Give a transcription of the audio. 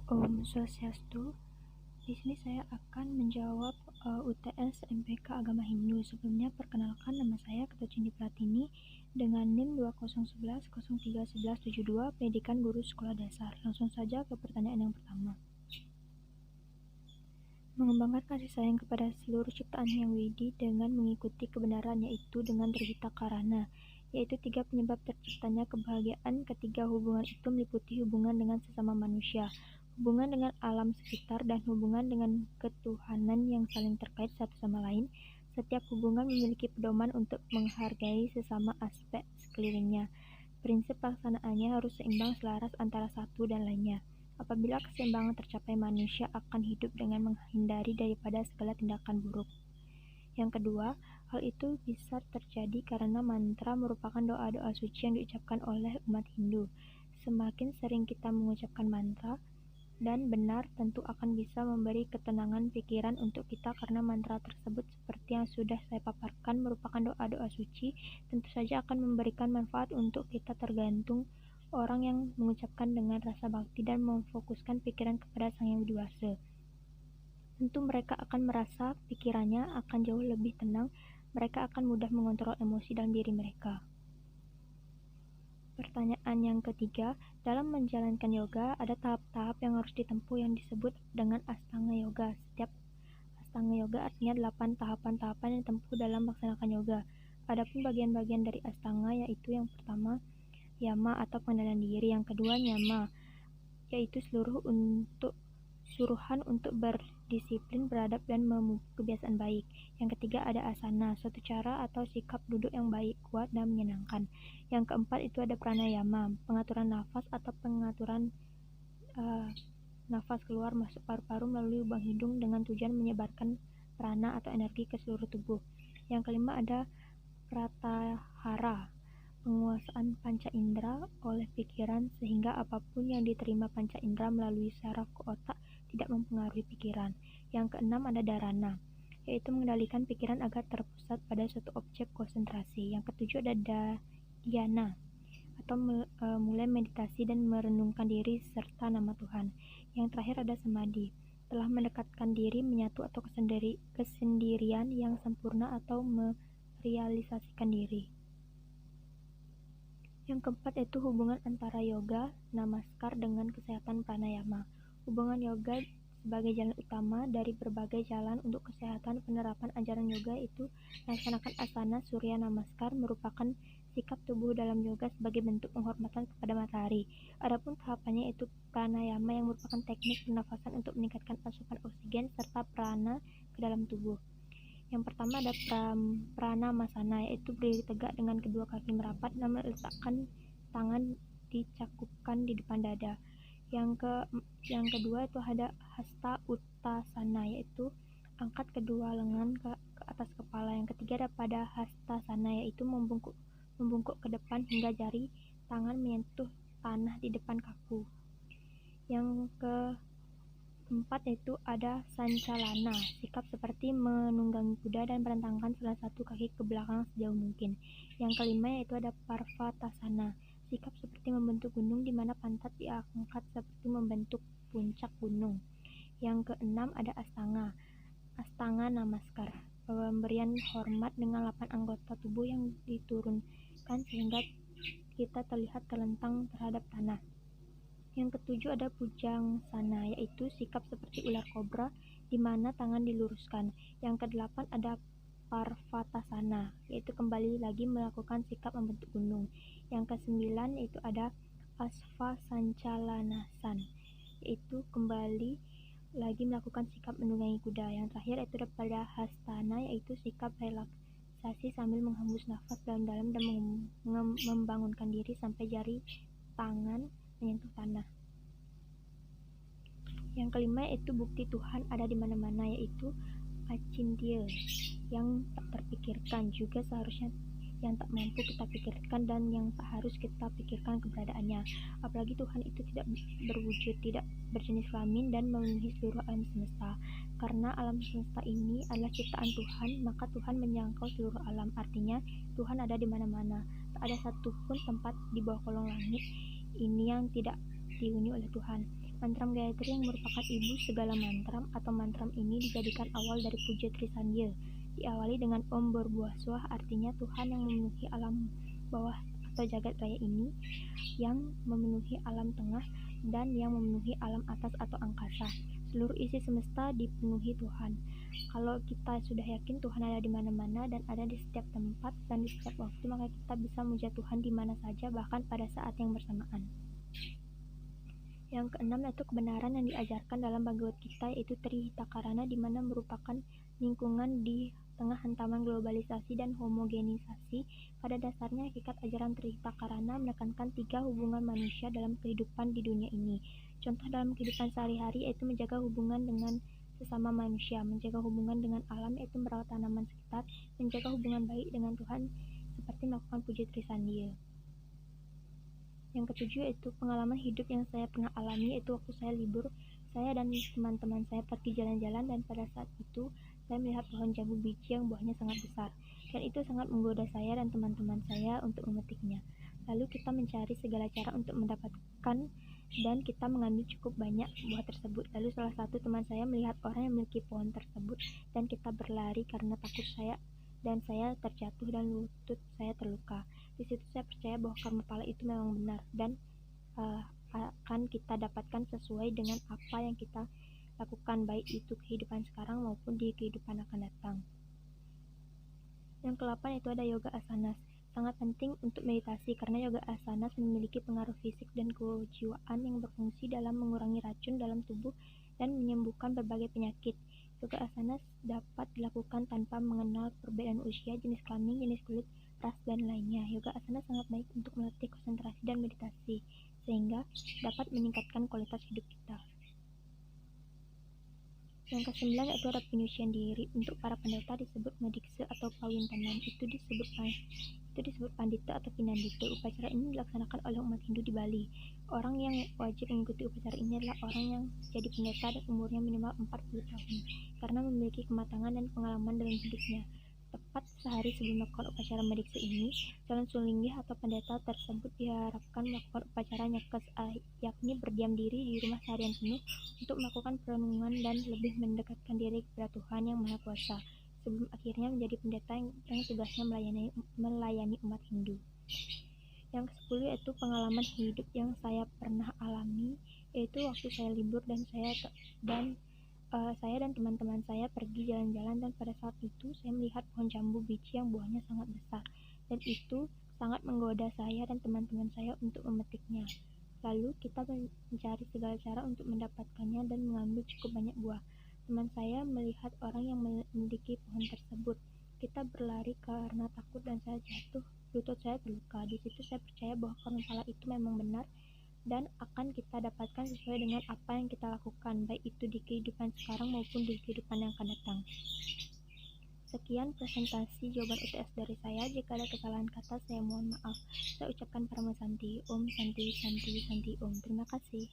Om Swastiastu. Di sini saya akan menjawab UTS MPK Agama Hindu. Sebelumnya perkenalkan, nama saya Ketua Cindy Pratini dengan NIM 2011031172 Pendidikan Guru Sekolah Dasar. Langsung saja ke pertanyaan yang pertama. Mengembangkan kasih sayang kepada seluruh ciptaan Yang Widi dengan mengikuti kebenaran, yaitu dengan terhita karana, yaitu 3 penyebab terciptanya kebahagiaan. Ketiga hubungan itu meliputi hubungan dengan sesama manusia, hubungan dengan alam sekitar, dan hubungan dengan ketuhanan yang saling terkait satu sama lain. Setiap hubungan memiliki pedoman untuk menghargai sesama aspek sekelilingnya. Prinsip pelaksanaannya harus seimbang, selaras antara satu dan lainnya. Apabila keseimbangan tercapai, manusia akan hidup dengan menghindari daripada segala tindakan buruk. Yang kedua, hal itu bisa terjadi karena mantra merupakan doa-doa suci yang diucapkan oleh umat Hindu. Semakin sering kita mengucapkan mantra dan benar, tentu akan bisa memberi ketenangan pikiran untuk kita, karena mantra tersebut seperti yang sudah saya paparkan merupakan doa-doa suci, tentu saja akan memberikan manfaat untuk kita tergantung orang yang mengucapkan dengan rasa bakti dan memfokuskan pikiran kepada Sang Yang Widi Wasa. Tentu mereka akan merasa pikirannya akan jauh lebih tenang, mereka akan mudah mengontrol emosi dalam diri mereka. Pertanyaan yang ketiga, dalam menjalankan yoga ada tahap-tahap yang harus ditempuh yang disebut dengan Astanga Yoga. Setiap Astanga Yoga artinya 8 tahapan-tahapan yang ditempuh dalam melaksanakan yoga. Adapun bagian-bagian dari Astanga yaitu yang pertama Yama atau pengendalian diri, yang kedua Nyama yaitu suruhan untuk berdisiplin, beradab, dan memupuk kebiasaan baik. Yang ketiga ada asana, suatu cara atau sikap duduk yang baik, kuat, dan menyenangkan. Yang keempat itu ada pranayama, pengaturan nafas atau pengaturan nafas keluar masuk paru-paru melalui lubang hidung dengan tujuan menyebarkan prana atau energi ke seluruh tubuh. Yang kelima ada pratahara, penguasaan panca indera oleh pikiran sehingga apapun yang diterima panca indera melalui saraf ke otak tidak mempengaruhi pikiran. Yang keenam ada dharana, yaitu mengendalikan pikiran agar terpusat pada suatu objek konsentrasi. Yang ketujuh ada dhyana, atau mulai meditasi dan merenungkan diri serta nama Tuhan. Yang terakhir ada samadhi, telah mendekatkan diri menyatu atau kesendirian yang sempurna atau merealisasikan diri. Yang keempat yaitu hubungan antara yoga, namaskar dengan kesehatan pranayama. Hubungan yoga sebagai jalan utama dari berbagai jalan untuk kesehatan. Penerapan ajaran yoga itu melaksanakan asana surya namaskar merupakan sikap tubuh dalam yoga sebagai bentuk penghormatan kepada matahari. Adapun tahapannya itu pranayama yang merupakan teknik pernafasan untuk meningkatkan asupan oksigen serta prana ke dalam tubuh. Yang pertama ada pranamasana, yaitu berdiri tegak dengan kedua kaki merapat dan meletakkan tangan dicakupkan di depan dada. Yang kedua itu ada hasta uttasana, yaitu angkat kedua lengan ke atas kepala. Yang ketiga ada pada hastasana, yaitu membungkuk ke depan hingga jari tangan menyentuh tanah di depan kaku. Yang keempat yaitu ada sancalana, sikap seperti menunggangi kuda dan merentangkan salah satu kaki ke belakang sejauh mungkin. Yang kelima yaitu ada parvatasana, sikap seperti membentuk gunung di mana pantat diangkat seperti membentuk puncak gunung. Yang keenam ada astanga namaskar, pemberian hormat dengan 8 anggota tubuh yang diturunkan sehingga kita terlihat terlentang terhadap tanah. Yang ketujuh ada pujangsana, yaitu sikap seperti ular kobra di mana tangan diluruskan. Yang kedelapan ada parvatasana, yaitu kembali lagi melakukan sikap membentuk gunung. Yang kesembilan yaitu ada asvasancalanasan, yaitu kembali lagi melakukan sikap menunggangi kuda. Yang terakhir yaitu ada pada hastana, yaitu sikap relaksasi sambil menghembus nafas dalam-dalam dan membangunkan diri sampai jari tangan menyentuh tanah. Yang kelima yaitu bukti Tuhan ada di mana-mana, yaitu acintya, yang tak terpikirkan, juga seharusnya yang tak mampu kita pikirkan dan yang tak harus kita pikirkan keberadaannya. Apalagi Tuhan itu tidak berwujud, tidak berjenis kelamin dan memenuhi seluruh alam semesta. Karena alam semesta ini adalah ciptaan Tuhan, maka Tuhan menjangkau seluruh alam. Artinya Tuhan ada di mana-mana. Tak ada satupun tempat di bawah kolong langit ini yang tidak dihuni oleh Tuhan. Mantram Gayatri yang merupakan ibu segala mantram atau mantram ini dijadikan awal dari puja Trisandya. Diawali dengan Om berbuah suah, artinya Tuhan yang memenuhi alam bawah atau jagat raya ini, yang memenuhi alam tengah, dan yang memenuhi alam atas atau angkasa. Seluruh isi semesta dipenuhi Tuhan. Kalau kita sudah yakin Tuhan ada di mana-mana dan ada di setiap tempat dan di setiap waktu, maka kita bisa memuja Tuhan di mana saja, bahkan pada saat yang bersamaan. Yang keenam yaitu kebenaran yang diajarkan dalam Bhagavad Gita, yaitu Trihitakarana, di mana merupakan lingkungan di tengah hantaman globalisasi dan homogenisasi. Pada dasarnya, hakikat ajaran Trihitakarana menekankan 3 hubungan manusia dalam kehidupan di dunia ini. Contoh dalam kehidupan sehari-hari yaitu menjaga hubungan dengan sesama manusia, menjaga hubungan dengan alam yaitu merawat tanaman sekitar, menjaga hubungan baik dengan Tuhan seperti melakukan puja Trisandya. Yang ketujuh yaitu pengalaman hidup yang saya pernah alami, yaitu waktu saya libur, saya dan teman-teman saya pergi jalan-jalan, dan pada saat itu saya melihat pohon jambu biji yang buahnya sangat besar, dan itu sangat menggoda saya dan teman-teman saya untuk memetiknya. Lalu kita mencari segala cara untuk mendapatkan, dan kita mengambil cukup banyak buah tersebut. Lalu salah satu teman saya melihat orang yang memiliki pohon tersebut, dan kita berlari karena takut saya terjatuh dan lutut saya terluka. Di situ saya percaya bahwa karma pala itu memang benar dan akan kita dapatkan sesuai dengan apa yang kita lakukan, baik itu kehidupan sekarang maupun di kehidupan akan datang. Yang ke-8 itu ada yoga asanas. Sangat penting untuk meditasi karena yoga asanas memiliki pengaruh fisik dan kejiwaan yang berfungsi dalam mengurangi racun dalam tubuh dan menyembuhkan berbagai penyakit. Yoga asanas dapat dilakukan tanpa mengenal perbedaan usia, jenis kelamin, jenis kulit, ras, dan lainnya. Yoga asana sangat baik untuk melatih konsentrasi dan meditasi, sehingga dapat meningkatkan kualitas hidup kita. Yang ke-9 yaitu ada penyucian diri. Untuk para pendeta disebut medikse atau pawintanan, itu disebut pandita atau pinandita. Upacara ini dilaksanakan oleh umat Hindu di Bali. Orang yang wajib mengikuti upacara ini adalah orang yang jadi pendeta dan umurnya minimal 40 tahun karena memiliki kematangan dan pengalaman dalam hidupnya. Tepat sehari sebelum melakukan upacara medikse ini, calon sulinggi atau pendeta tersebut diharapkan melakukan upacara nyakes, yakni berdiam diri di rumah seharian penuh untuk melakukan perenungan dan lebih mendekatkan diri kepada Tuhan yang Maha Kuasa, sebelum akhirnya menjadi pendeta yang tugasnya melayani umat Hindu. Yang ke-10 yaitu pengalaman hidup yang saya pernah alami, yaitu waktu saya libur dan saya dan teman-teman saya pergi jalan-jalan, dan pada saat itu saya melihat pohon jambu biji yang buahnya sangat besar, dan itu sangat menggoda saya dan teman-teman saya untuk memetiknya. Lalu kita mencari segala cara untuk mendapatkannya dan mengambil cukup banyak buah. Teman saya melihat orang yang memiliki pohon tersebut. Kita berlari karena takut dan saya jatuh, lutut saya terluka. Di situ saya percaya bahwa karma pala itu memang benar dan akan kita dapatkan sesuai dengan apa yang kita lakukan, baik itu di kehidupan sekarang maupun di kehidupan yang akan datang. Sekian presentasi jawaban UTS dari saya. Jika ada kesalahan kata, saya mohon maaf. Saya ucapkan Parama Santi, Om Santi, Santi, Santi, Om. Terima kasih.